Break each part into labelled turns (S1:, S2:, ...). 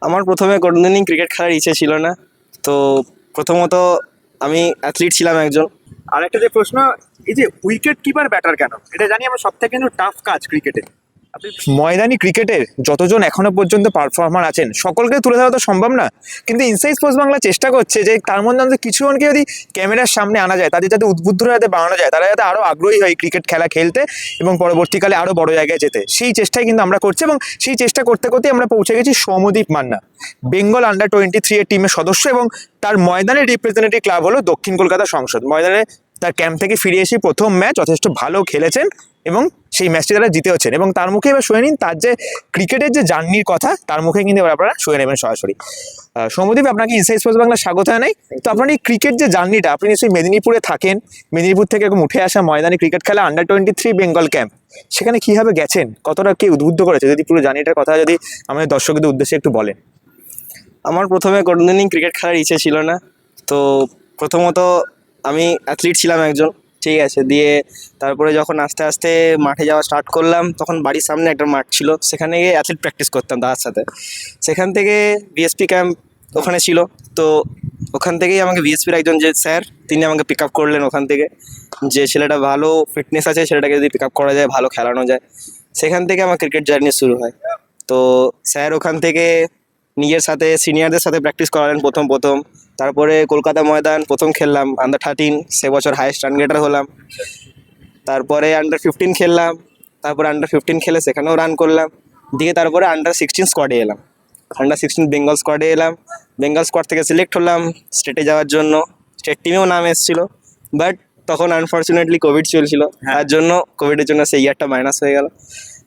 S1: আমার প্রথমে কোনোদিনই ক্রিকেট খেলার ইচ্ছে ছিল না। তো প্রথমত আমি অ্যাথলিট ছিলাম একজন।
S2: আরেকটা যে প্রশ্ন, এই যে উইকেট কিপার ব্যাটার কেন, এটা জানি আমরা সব থেকে কিন্তু টাফ কাজ ক্রিকেটে। আপনি
S3: ময়দানি ক্রিকেটের যতজন এখনো পর্যন্ত পারফর্মার আছেন সকলকে তুলে ধরা তো সম্ভব না, কিন্তু ইনসাইড স্পোর্টস বাংলা চেষ্টা করছে যে তার মধ্যে অন্তত কিছুজনকে যদি ক্যামেরার সামনে আনা যায়, তাদের যাতে উদ্বুদ্ধরা যাতে বাড়ানো যায়, তারা যাতে আরও আগ্রহী হয় ক্রিকেট খেলা খেলতে এবং পরবর্তীকালে আরও বড় জায়গায় যেতে, সেই চেষ্টাই কিন্তু আমরা করছি। এবং সেই চেষ্টা করতে করতেই আমরা পৌঁছে গেছি সৌম্যদীপ মান্না, বেঙ্গল আন্ডার 23 এর টিমের সদস্য, এবং তার ময়দানের রিপ্রেজেন্টেটিভ ক্লাব হলো দক্ষিণ কলকাতা সংসদ। ময়দানে তার ক্যাম্প থেকে ফিরে এসে প্রথম ম্যাচ যথেষ্ট ভালো খেলেছেন এবং সেই ম্যাচটি তারা জিতেওছেন। এবং তার মুখে এবার শুনে নিন তার যে ক্রিকেটের যে জার্নির কথা, তার মুখে কিন্তু এবার আপনারা শুনে নেবেন সরাসরি। সৌম্যদীপ, আপনাকে ইনসাইড স্পোর্টস বাংলা স্বাগত জানাই। তো আপনার এই ক্রিকেট যে জার্নিটা, আপনি নিশ্চয়ই মেদিনীপুরে থাকেন, মেদিনীপুর থেকে এরকম উঠে আসা ময়দানে ক্রিকেট খেলা আন্ডার 23 বেঙ্গল ক্যাম্প, সেখানে কীভাবে গেছেন, কতটা কে উদ্বুদ্ধ করেছে, যদি পুরো জার্নিটার কথা যদি আমাদের দর্শকদের উদ্দেশ্যে একটু বলেন।
S1: আমার প্রথমে কোনোদিনই ক্রিকেট খেলার ইচ্ছে ছিল না। তো প্রথমত আমি অ্যাথলিট ছিলাম একজন, ঠিক আছে। দিয়ে তারপরে যখন আস্তে আস্তে মাঠে যাওয়া স্টার্ট করলাম, তখন বাড়ির সামনে একটা মাঠ ছিল, সেখানে গিয়ে অ্যাথলিট প্র্যাকটিস করতাম দাদার সাথে। সেখান থেকে বিএসপি ক্যাম্প ওখানে ছিল। তো ওখান থেকেই আমাকে বিএসপির একজন যে স্যার, তিনি আমাকে পিক আপ করলেন ওখান থেকে, যে ছেলেটা ভালো ফিটনেস আছে, ছেলেটাকে যদি পিক আপ করা যায়, ভালো খেলানো যায়। সেখান থেকে আমার ক্রিকেট জার্নি শুরু হয়। তো স্যার ওখান থেকে নিজের সাথে সিনিয়রদের সাথে প্র্যাকটিস করালেন প্রথম প্রথম। তারপরে কলকাতা ময়দান প্রথম খেললাম আন্ডার 13, সে বছর হাইয়েস্ট রান গেটার হলাম। তারপরে আন্ডার 15 খেললাম, তারপরে আন্ডার 15 খেলে সেখানেও রান করলাম। দিয়ে তারপরে আন্ডার 16 স্কোয়াডে এলাম, আন্ডার 16 বেঙ্গল স্কোয়াডে এলাম। বেঙ্গল স্কোয়াড থেকে সিলেক্ট হলাম স্টেটে যাওয়ার জন্য, স্টেট টিমেও নাম এসেছিল। বাট তখন আনফর্চুনেটলি কোভিড চলছিল, তার জন্য কোভিডের জন্য সেই ইয়ারটা মাইনাস হয়ে গেল।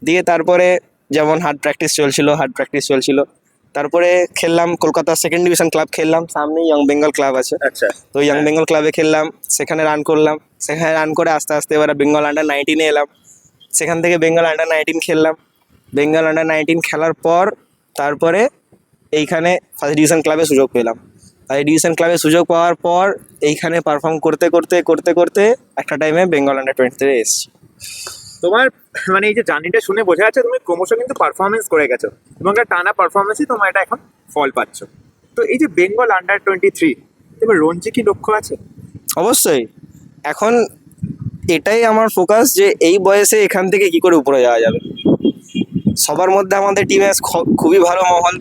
S1: দিয়ে তারপরে যেমন হার্ড প্র্যাকটিস চলছিল। তারপরে খেললাম কলকাতা সেকেন্ড ডিভিশন ক্লাব, খেললাম সামনে ইয়ং বেঙ্গল ক্লাব আছে।
S2: আচ্ছা,
S1: তো ইয়ং বেঙ্গল ক্লাবে খেললাম, সেখানে রান করলাম। সেখানে রান করে আস্তে আস্তে এবার বেঙ্গল আন্ডার 19 এলাম। সেখান থেকে বেঙ্গল আন্ডার 19 খেললাম। বেঙ্গল আন্ডার 19 খেলার পর তারপরে এইখানে ফার্স্ট ডিভিশন ক্লাবে সুযোগ পেলাম। ফার্স্ট ডিভিশন ক্লাবে সুযোগ পাওয়ার পর এইখানে পারফর্ম করতে করতে করতে করতে একটা টাইমে বেঙ্গল আন্ডার 23 এসেছি।
S2: তোমার মানে এই যে জার্নিটা শুনে বোঝা যাচ্ছে তুমি ক্রমশ কিন্তু পারফরমেন্স করে গেছো এবং একটা টানা পারফরমেন্সই তোমার এটা এখন ফল পাচ্ছ। তো এই যে বেঙ্গল আন্ডার 23, এবার রঞ্জি কি লক্ষ্য আছে?
S1: অবশ্যই। এখন এটাই আমার ফোকাস যে এই বয়সে এখান থেকে কি করে উপরে যাওয়া যাবে। সবার মধ্যে আমাদের টিমে খুবই ভালো মহল,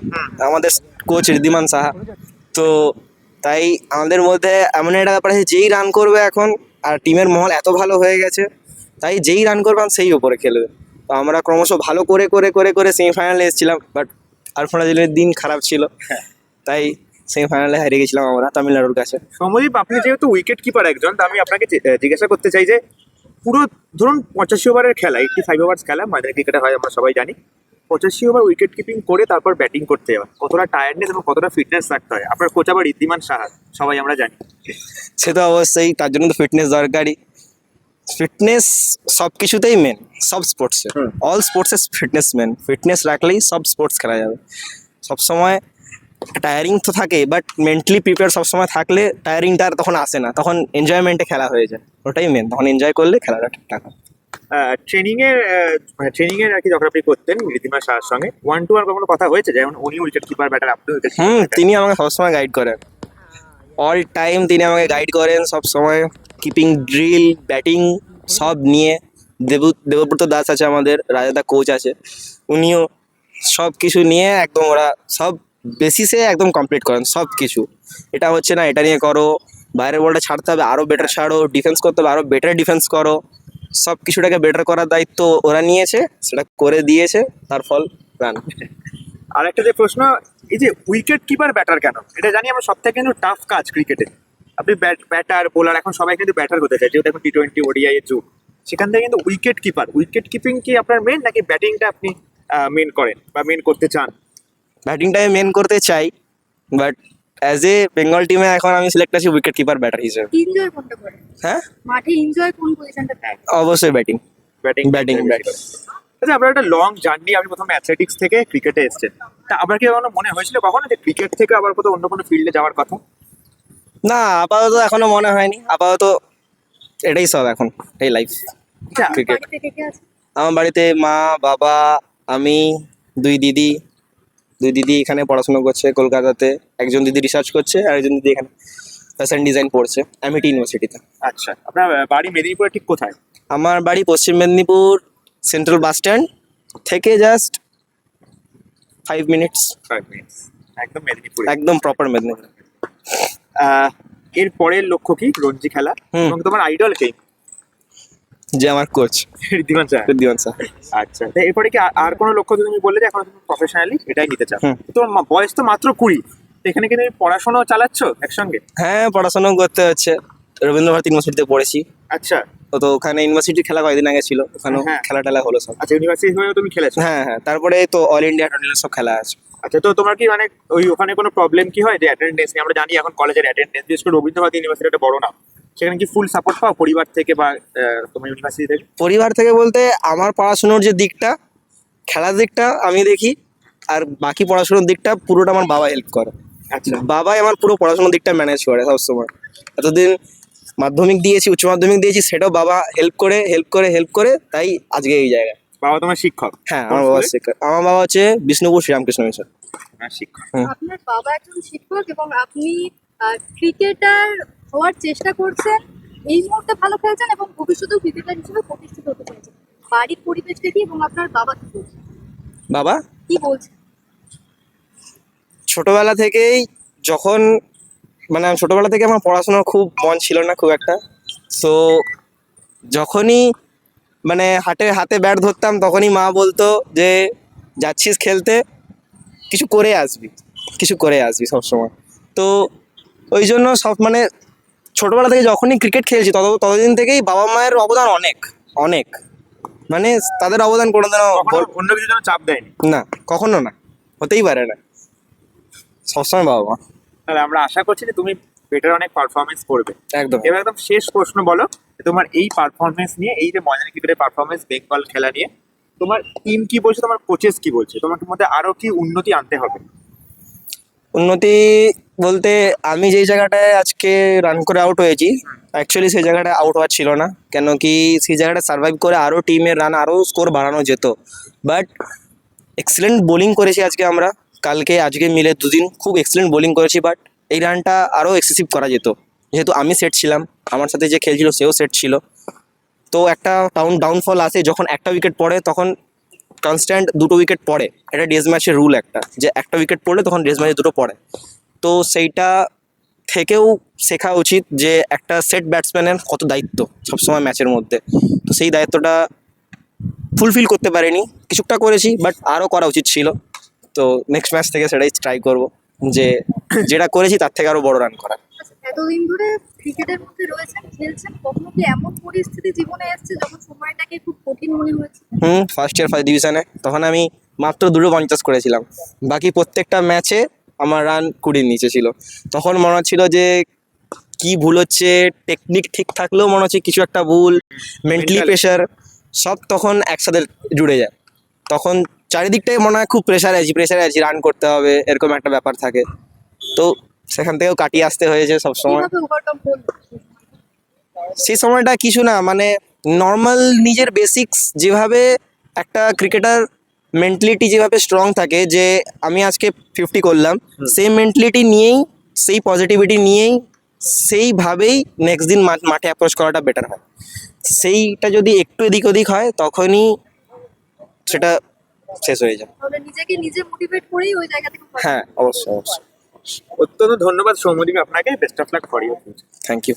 S1: আমাদের কোচ ঋদ্ধিমান সাহা। তো তাই আমাদের মধ্যে এমন একটা ব্যাপার আছে, যেই রান করবে এখন, আর টিমের মহল এত ভালো হয়ে গেছে, তাই যেই রান করবে সেই উপরে খেলবে। তো আমরা ক্রমশ ভালো করে করে করে করে সেমিফাইনালে এসেছিলাম, বাট আলফানাজিলের দিন খারাপ ছিল, তাই সেমিফাইনালে হারিয়ে গেছিলাম আমরা তামিলনাড়ুর কাছে।
S2: সমদীপ, আপনি যেহেতু উইকেট কিপার একজন, তা আমি আপনাকে জিজ্ঞাসা করতে চাই যে পুরো ধরুন 85 ওভারের খেলা, 85 ওভার্স খেলা ময়দানি ক্রিকেটে হয়, আমরা সবাই জানি। 85 ওভার উইকেট কিপিং করে তারপর ব্যাটিং করতে যাওয়া, কতটা টায়ার্ডনেস এবং কতটা ফিটনেস রাখতে হয়। আপনার কোচ আবার ঋদ্ধিমান সাহা, সবাই আমরা জানি।
S1: সে তো অবশ্যই, তার জন্য তো ফিটনেস দরকারই। ফিটনেস সব কিছুতেই মেন, সব স্পোর্টসে, অল স্পোর্টসে ফিটনেস মেন। ফিটনেস রাখলেই সব স্পোর্টস খেলা যাবে। সবসময় টায়ারিং তো থাকে, বাট মেন্টালি প্রিপেয়ার সবসময় থাকলে টায়ারিংটা আর তখন আসে না, তখন এনজয়মেন্টে খেলা হয়ে যায়। ওটাই মেন, তখন এনজয় করলে খেলাটা ঠিকঠাক হয়।
S2: ট্রেনিং এর আর কি যখন আপনি করতেন ঋদ্ধিমান সাহার সঙ্গে, 1-2 আর কখনো কথা হয়েছে, যেমন উনি উইকেট কিপার ব্যাটার, আপনি উইকেট
S1: তিনি আমাকে সবসময় গাইড করেন, অল টাইম তিনি আমাকে গাইড করেন সব সময়। কিপিং ড্রিল, ব্যাটিং সব নিয়ে। দেবব্রত দাস আছে আমাদের, রাজাদা কোচ আছে, উনিও সব কিছু নিয়ে একদম, ওরা সব বেসিসে একদম কমপ্লিট করেন সব কিছু। এটা হচ্ছে না, এটা নিয়ে করো, বাইরের বলটা ছাড়তে হবে আরও বেটার ছাড়ো, ডিফেন্স করতে হবে আরও বেটার ডিফেন্স করো। সব কিছুটাকে বেটার করার দায়িত্ব ওরা নিয়েছে, সেটা করে দিয়েছে, তার ফল রান।
S2: আর একটা যে প্রশ্ন, এই যে উইকেট কিপার ব্যাটার কেন, এটা জানি আমরা সব থেকে কিন্তু টাফ কাজ ক্রিকেটে। আপনি ব্যাটার বোলার, এখন সবাই কিন্তু ব্যাটার হতে চায়, যেহেতু এখন T20 ODI এর যুগ। সেখান থেকে কিন্তু উইকেট কিপিং কি আপনার মেন, নাকি ব্যাটিংটা আপনি মেন করেন বা মেন করতে চান?
S1: ব্যাটিংটাই মেন করতে চাই, বাট অ্যাজ এ বেঙ্গল টিমে এখন আমি সিলেক্ট আছি উইকেট কিপার ব্যাটার হিসেবে।
S4: এনজয় কোনটা করেন?
S1: হ্যাঁ,
S4: মাঠে এনজয় কোন পজিশনটা দেয়?
S1: অবশ্যই ব্যাটিং।
S2: Batting
S1: batting.
S2: আচ্ছা, আপনার একটা লং জার্নি, আপনি প্রথমে অ্যাথলেটিক্স থেকে ক্রিকেটে এসেছেন, তা আপনার কি কখনো মনে হয়েছিল কখনো যে ক্রিকেট থেকে আবার কোথাও অন্য কোনো ফিল্ডে যাওয়ার কথা?
S1: না, আপাতত এখনো মনে হয়নি। আপাতত এটাই সব, এখন এই লাইফ,
S2: আচ্ছা,
S1: ক্রিকেট।
S4: বাড়িতে কে কে আছে?
S1: আমার বাড়িতে মা, বাবা, আমি, 2 দিদি, দুই দিদি এখানে পড়াশোনা করছে কলকাতাতে, একজন দিদি রিসার্চ করছে আর একজন দিদি এখানে ফ্যাশন ডিজাইন পড়ছে এমআইটি ইউনিভার্সিটিতে।
S2: আচ্ছা, আপনার বাড়ি মেদিনীপুরে ঠিক কোথায়?
S1: আমার বাড়ি পশ্চিম মেদিনীপুর সেন্ট্রাল বাস স্ট্যান্ড থেকে জাস্ট 5 মিনিটস,
S2: 5 মিনিটস, একদম মেদিনীপুরে।
S1: একদম প্রপার মেদিনীপুর।
S2: এর পরের লক্ষ্য কি? রঞ্জি খেলা।
S1: হুম।
S2: এবং তোমার আইডল কে?
S1: যে আমার coach
S2: Riddhiman sir.
S1: Riddhiman sir.
S2: আচ্ছা, তো এরপরে কি আর কোনো লক্ষ্য তুমি বললে যে এখন তুমি প্রফেশনালি এটাই নিতে চাও?
S1: হুম।
S2: তোমার বয়স তো মাত্র 20, তো এখানে কি তুমি পড়াশোনা চালাচ্ছ একসঙ্গে?
S1: হ্যাঁ, পড়াশোনাও করতে হচ্ছে, রবীন্দ্রভারতী ইউনিভার্সিটিতে পড়েছি।
S2: আচ্ছা
S1: তো ওখানে ইউনিভার্সিটি খেলা কয়েকদিন আগে ছিল, ওখানেও
S2: হ্যাঁ।
S1: খেলা টেলা হলো সব।
S2: আচ্ছা, ইউনিভার্সিটি হয়েও তুমি খেলেছো?
S1: হ্যাঁ হ্যাঁ, তারপরে তো অল ইন্ডিয়া টোর্নামেন্ট সব খেলা আছে।
S2: আচ্ছা, তো তোমার কি মানে ওখানে কোনো প্রবলেম কি হয় যে অ্যাটেন্ডেন্স নিয়ে? আমরা জানি এখন কলেজের অ্যাটেন্ডেন্স, বিশেষ করে রবীন্দ্রভারতী ইউনিভার্সিটি একটা বড় নাম, সেখানে কি ফুল সাপোর্ট পাও পরিবার থেকে বা তোমার ইউনিভার্সিটি থেকে?
S1: পরিবার থেকে বলতে আমার পড়াশোনার যে দিকটা, খেলার দিকটা আমি দেখি, আর বাকি পড়াশোনার দিকটা পুরোটা আমার বাবা হেল্প করে।
S2: আচ্ছা,
S1: বাবাই আমার পুরো পড়াশোনার দিকটা ম্যানেজ করে সবসময়। এতদিন মাধ্যমিক দিয়েছি, উচ্চ মাধ্যমিক দিয়েছি, সেটাও বাবা হেল্প করে তাই আজকে এই জায়গায়।
S2: বাবা তোমার শিক্ষক?
S1: হ্যাঁ, আমার বাবা শিক্ষক। আমার বাবা হচ্ছে বিষ্ণুপুর শ্রীরামকৃষ্ণ মিশন।
S2: শিক্ষক।
S4: আপনার বাবা একজন শিক্ষক এবং আপনি ক্রিকেটার হওয়ার চেষ্টা করছেন, এই মুহূর্তে ভালো খেলছেন এবং ভবিষ্যতেও ক্রিকেটার হিসেবে প্রতিষ্ঠিত হতে চাইছেন। বাড়ির পরিবেশটা কি এবং আপনার বাবা কি বলছেন?
S1: বাবা
S4: কি বলছেন?
S1: ছোটবেলা থেকেই যখন আমি ছোটবেলা থেকে আমার পড়াশোনার খুব মন ছিল না খুব একটা। সো যখনই হাতে হাতে ব্যাট ধরতাম তখনই মা বলতো যে যাচ্ছিস খেলতে, কিছু করে আসবি সবসময়। তো ওই জন্য সব ছোটবেলা থেকে যখনই ক্রিকেট খেলছি ততদিন থেকেই বাবা মায়ের অবদান অনেক অনেক, তাদের অবদান কোনোদিনও
S2: কখনো অন্য কিছুর জন্য চাপ দেয়নি?
S1: না, কখনো না, হতেই পারে না, সবসময় বাবা মা।
S2: তাহলে আমরা আশা করছি যে তুমি বেটার অনেক পারফরমেন্স করবে।
S1: একদম।
S2: এবার একদম শেষ প্রশ্ন বলো, যে তোমার এই পারফরমেন্স নিয়ে, এই যে ময়দানি ক্রিকেটের পারফরমেন্স, বেঙ্গল খেলা নিয়ে তোমার টিম কি বলছে, তোমার কোচেস কি বলছে, তোমার মধ্যে আরো কি উন্নতি আনতে হবে?
S1: উন্নতি বলতে আমি যেই জায়গাটায় আজকে রান করে আউট হয়েছি, অ্যাকচুয়ালি সেই জায়গাটায় আউট হওয়ার ছিল না, কেন কি সেই জায়গাটা সার্ভাইভ করে আরও টিমের রান আরও স্কোর বাড়ানো যেত। বাট এক্সেলেন্ট বোলিং করেছি আজকে আজকে মিলে দুদিন খুব এক্সেলেন্ট বোলিং করেছি, বাট এই রানটা আরও এক্সেসিভ করা যেত, যেহেতু আমি সেট ছিলাম, আমার সাথে যে খেলছিল সেও সেট ছিল। তো একটা ডাউনফল আসে যখন একটা উইকেট পড়ে, তখন কনস্ট্যান্ট দুটো উইকেট পড়ে, এটা ডেজ ম্যাচের রুল যে একটা উইকেট পড়লে তখন ডেজ ম্যাচে দুটো পড়ে। তো সেইটা থেকেও শেখা উচিত যে একটা সেট ব্যাটসম্যানের কত দায়িত্ব সবসময় ম্যাচের মধ্যে। তো সেই দায়িত্বটা ফুলফিল করতে পারিনি, কিছুটা করেছি, বাট আরও করা উচিত ছিল। তো নেক্সট ম্যাচ থেকে সেটাই ট্রাই করব, যে যেটা করেছি তার থেকে আরও বড় রান করা।
S4: আচ্ছা, এতদিন ধরে ক্রিকেটের মধ্যে রয়েছেন, খেলছেন, কখনো কি এমন পরিস্থিতি জীবনে এসেছে যখন সময়টাকে খুব কঠিন মনে হয়েছে?
S1: ফার্স্ট ইয়ার ফার্স্ট ডিভিশনে তখন আমি মাত্র 250 করেছিলাম, বাকি প্রত্যেকটা ম্যাচে আমার রান 20 নিচে ছিল। তখন মনে হচ্ছিল যে কি ভুল হচ্ছে, টেকনিক ঠিক থাকলেও মনে হচ্ছে কিছু একটা ভুল, মেন্টালি
S2: Mental.
S1: প্রেশার সব তখন একসাথে জুড়ে যায়। তখন চারিদিকটাই মনে হয় খুব প্রেশারে আছি, রান করতে হবে, এরকম একটা ব্যাপার থাকে। তো সেখান থেকেও কাটিয়ে আসতে হয়েছে সবসময়।
S4: কিভাবে ওভারকাম করলেন?
S1: সেই সময়টা কিছু না, নর্মাল নিজের বেসিক্স যেভাবে একটা ক্রিকেটার মেন্টালিটি যেভাবে স্ট্রং থাকে, যে আমি আজকে 50 করলাম, সেই মেন্টালিটি নিয়েই, সেই পজিটিভিটি নিয়েই, সেইভাবেই নেক্সট দিন মাঠে অ্যাপ্রোচ করাটা বেটার হয়। সেইটা যদি একটু এদিক ওদিক হয় তখনই সেটা শেষ হয়ে যায়।
S4: তাহলে নিজেকে নিজে মোটিভেট করেই ওই জায়গা থেকে
S1: হ্যাঁ, অবশ্যই।
S2: অত্যন্ত ধন্যবাদ সৌম্যদীপ আপনাকে। Best of luck for you.
S1: Thank you.